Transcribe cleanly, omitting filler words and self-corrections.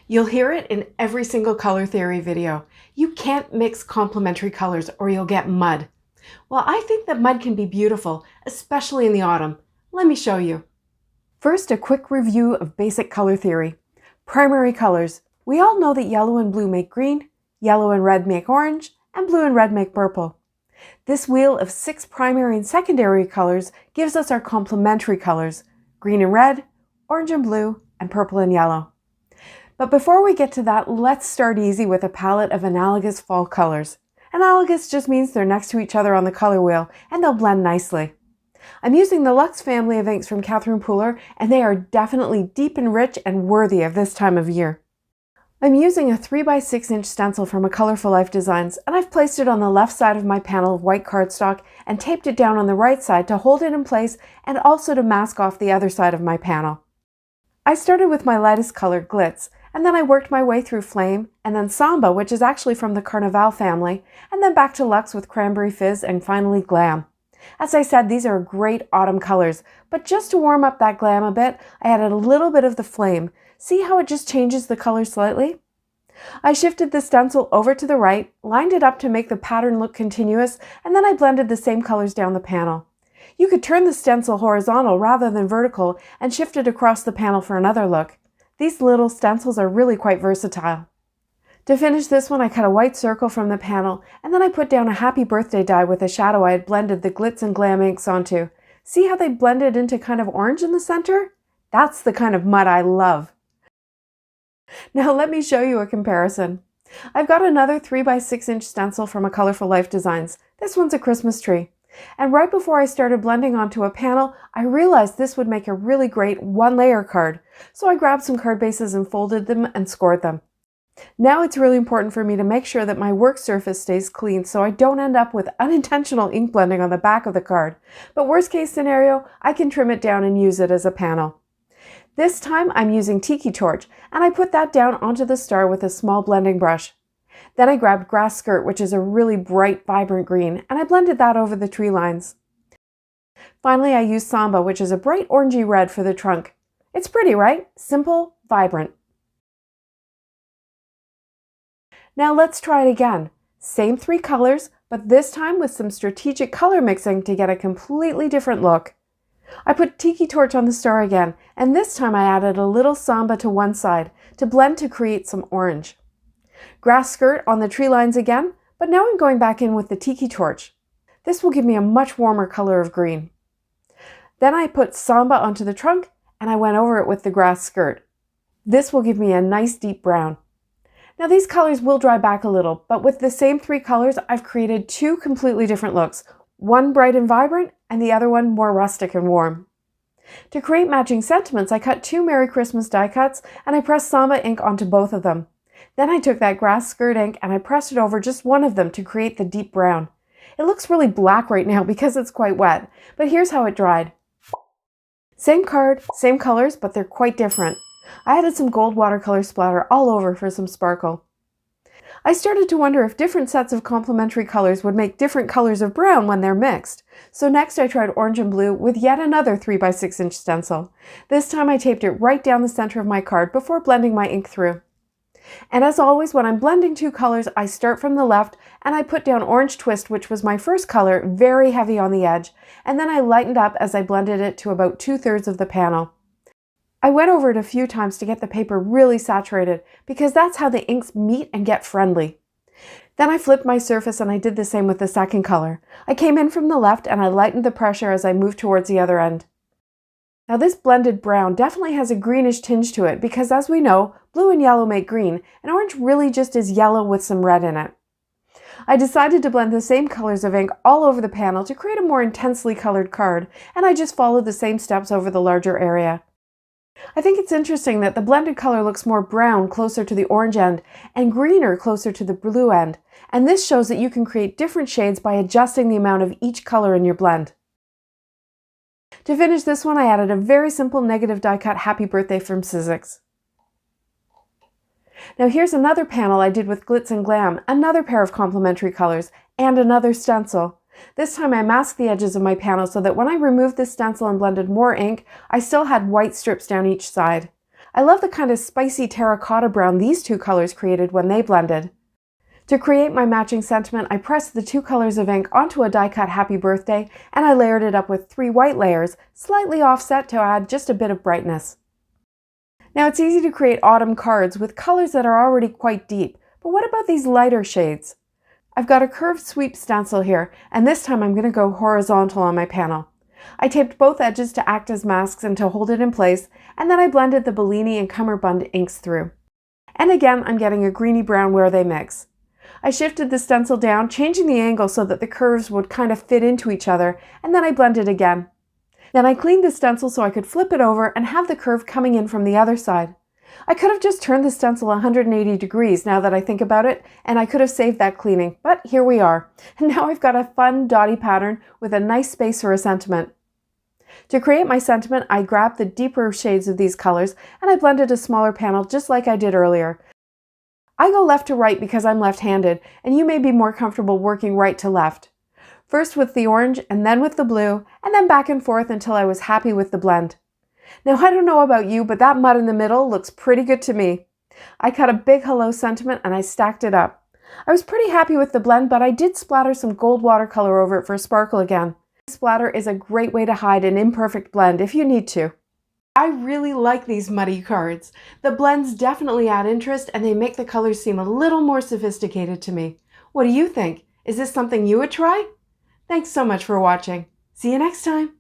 You'll hear it in every single color theory video. You can't mix complementary colors or you'll get mud. Well, I think that mud can be beautiful, especially in the autumn. Let me show you. First, a quick review of basic color theory. Primary colors. We all know that yellow and blue make green, yellow and red make orange, and blue and red make purple. This wheel of 6 primary and secondary colors gives us our complementary colors: green and red, orange and blue, and purple and yellow. But before we get to that, let's start easy with a palette of analogous fall colors. Analogous just means they're next to each other on the color wheel, and they'll blend nicely. I'm using the Luxe family of inks from Catherine Pooler, and they are definitely deep and rich and worthy of this time of year. I'm using a 3x6 inch stencil from A Colorful Life Designs, and I've placed it on the left side of my panel of white cardstock and taped it down on the right side to hold it in place and also to mask off the other side of my panel. I started with my lightest color, Glitz, and then I worked my way through Flame, and then Samba, which is actually from the Carnival family, and then back to Luxe with Cranberry Fizz, and finally Glam. As I said, these are great autumn colors, but just to warm up that glam a bit, I added a little bit of the Flame. See how it just changes the color slightly? I shifted the stencil over to the right, lined it up to make the pattern look continuous, and then I blended the same colors down the panel. You could turn the stencil horizontal rather than vertical and shift it across the panel for another look. These little stencils are really quite versatile. To finish this one, I cut a white circle from the panel, and then I put down a happy birthday die with a shadow I had blended the Glitz and Glam inks onto. See how they blended into kind of orange in the center? That's the kind of mud I love. Now let me show you a comparison. I've got another 3x6 inch stencil from A Colorful Life Designs. This one's a Christmas tree. And right before I started blending onto a panel, I realized this would make a really great one-layer card. So I grabbed some card bases and folded them and scored them. Now it's really important for me to make sure that my work surface stays clean so I don't end up with unintentional ink blending on the back of the card. But worst case scenario, I can trim it down and use it as a panel. This time I'm using Tiki Torch, and I put that down onto the star with a small blending brush. Then I grabbed Grass Skirt, which is a really bright, vibrant green, and I blended that over the tree lines. Finally, I used Samba, which is a bright orangey red for the trunk. It's pretty, right? Simple, vibrant. Now let's try it again. Same 3 colors, but this time with some strategic color mixing to get a completely different look. I put Tiki Torch on the star again, and this time I added a little Samba to one side to blend to create some orange. Grass Skirt on the tree lines again, but now I'm going back in with the Tiki Torch. This will give me a much warmer color of green. Then I put Samba onto the trunk, and I went over it with the Grass Skirt. This will give me a nice deep brown. Now these colors will dry back a little, but with the same 3 colors, I've created 2 completely different looks. One bright and vibrant, and the other one more rustic and warm. To create matching sentiments, I cut 2 Merry Christmas die cuts, and I pressed Samba ink onto both of them. Then I took that Grass Skirt ink and I pressed it over just one of them to create the deep brown. It looks really black right now because it's quite wet, but here's how it dried. Same card, same colors, but they're quite different. I added some gold watercolor splatter all over for some sparkle. I started to wonder if different sets of complementary colors would make different colors of brown when they're mixed. So next I tried orange and blue with yet another 3x6 inch stencil. This time I taped it right down the center of my card before blending my ink through. And as always, when I'm blending 2 colors, I start from the left and I put down Orange Twist, which was my first color, very heavy on the edge, and then I lightened up as I blended it to about 2/3 of the panel. I went over it a few times to get the paper really saturated because that's how the inks meet and get friendly. Then I flipped my surface and I did the same with the second color. I came in from the left and I lightened the pressure as I moved towards the other end. Now this blended brown definitely has a greenish tinge to it because, as we know, blue and yellow make green, and orange really just is yellow with some red in it. I decided to blend the same colors of ink all over the panel to create a more intensely colored card, and I just followed the same steps over the larger area. I think it's interesting that the blended color looks more brown closer to the orange end and greener closer to the blue end, and this shows that you can create different shades by adjusting the amount of each color in your blend. To finish this one, I added a very simple negative die cut Happy Birthday from Sizzix. Now here's another panel I did with Glitz and Glam, another pair of complementary colors, and another stencil. This time I masked the edges of my panel so that when I removed the stencil and blended more ink, I still had white strips down each side. I love the kind of spicy terracotta brown these two colors created when they blended. To create my matching sentiment, I pressed the two colors of ink onto a die-cut Happy Birthday, and I layered it up with 3 white layers, slightly offset to add just a bit of brightness. Now it's easy to create autumn cards with colors that are already quite deep, but what about these lighter shades? I've got a curved sweep stencil here, and this time I'm going to go horizontal on my panel. I taped both edges to act as masks and to hold it in place, and then I blended the Bellini and Cummerbund inks through. And again, I'm getting a greeny brown where they mix. I shifted the stencil down, changing the angle so that the curves would kind of fit into each other, and then I blended again. Then I cleaned the stencil so I could flip it over and have the curve coming in from the other side. I could have just turned the stencil 180 degrees now that I think about it, and I could have saved that cleaning, but here we are. And now I've got a fun dotty pattern with a nice space for a sentiment. To create my sentiment, I grabbed the deeper shades of these colors and I blended a smaller panel just like I did earlier. I go left to right because I'm left-handed, and you may be more comfortable working right to left. First with the orange, and then with the blue, and then back and forth until I was happy with the blend. Now I don't know about you, but that mud in the middle looks pretty good to me. I cut a big hello sentiment and I stacked it up. I was pretty happy with the blend, but I did splatter some gold watercolor over it for sparkle again. Splatter is a great way to hide an imperfect blend if you need to. I really like these muddy cards. The blends definitely add interest and they make the colors seem a little more sophisticated to me. What do you think? Is this something you would try? Thanks so much for watching. See you next time.